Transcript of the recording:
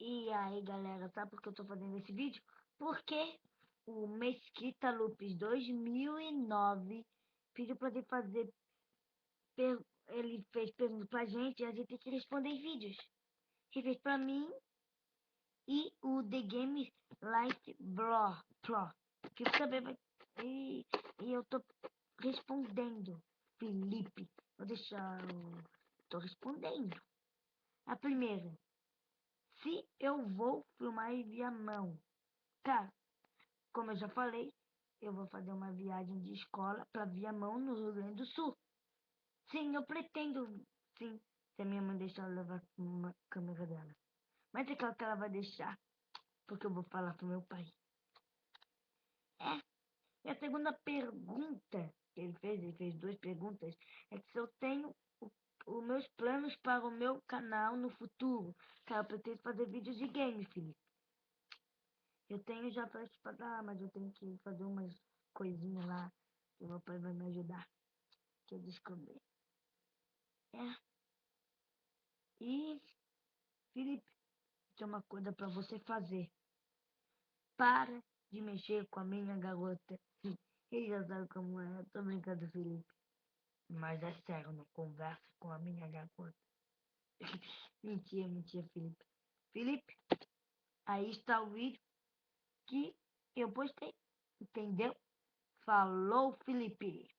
E aí, galera, sabe por que eu tô fazendo esse vídeo? Porque o Mesquita Lupes 2009 pediu pra ele fazer. Ele fez pergunta pra gente e a gente tem que responder em vídeos. Ele fez pra mim e o The Game Light Pro. Que também vai. E, e eu tô respondendo, Felipe. Vou deixar. Tô respondendo. A primeira. Se eu vou filmar via mão. Cara, como eu já falei, eu vou fazer uma viagem de escola para Viamão, no Rio Grande do Sul. Sim, eu pretendo, sim, se a minha mãe deixar eu levar uma câmera dela. Mas é claro que ela vai deixar, porque eu vou falar pro meu pai. É, e a segunda pergunta que ele fez duas perguntas, é que se eu tenho os meus planos para o meu canal no futuro. Cara, eu pretendo fazer vídeos de game, Felipe. Eu tenho já para te pagar, mas eu tenho que fazer umas coisinhas lá que meu pai vai me ajudar, que eu descobri. É. E, Felipe, tem uma coisa para você fazer. Para de mexer com a minha garota. Ele já sabe como é. Eu tô brincando, Felipe. Mas é sério, não conversa com a minha garota. Mentira, mentira, Felipe. Felipe, aí está o vídeo que eu postei. Entendeu? Falou, Felipe.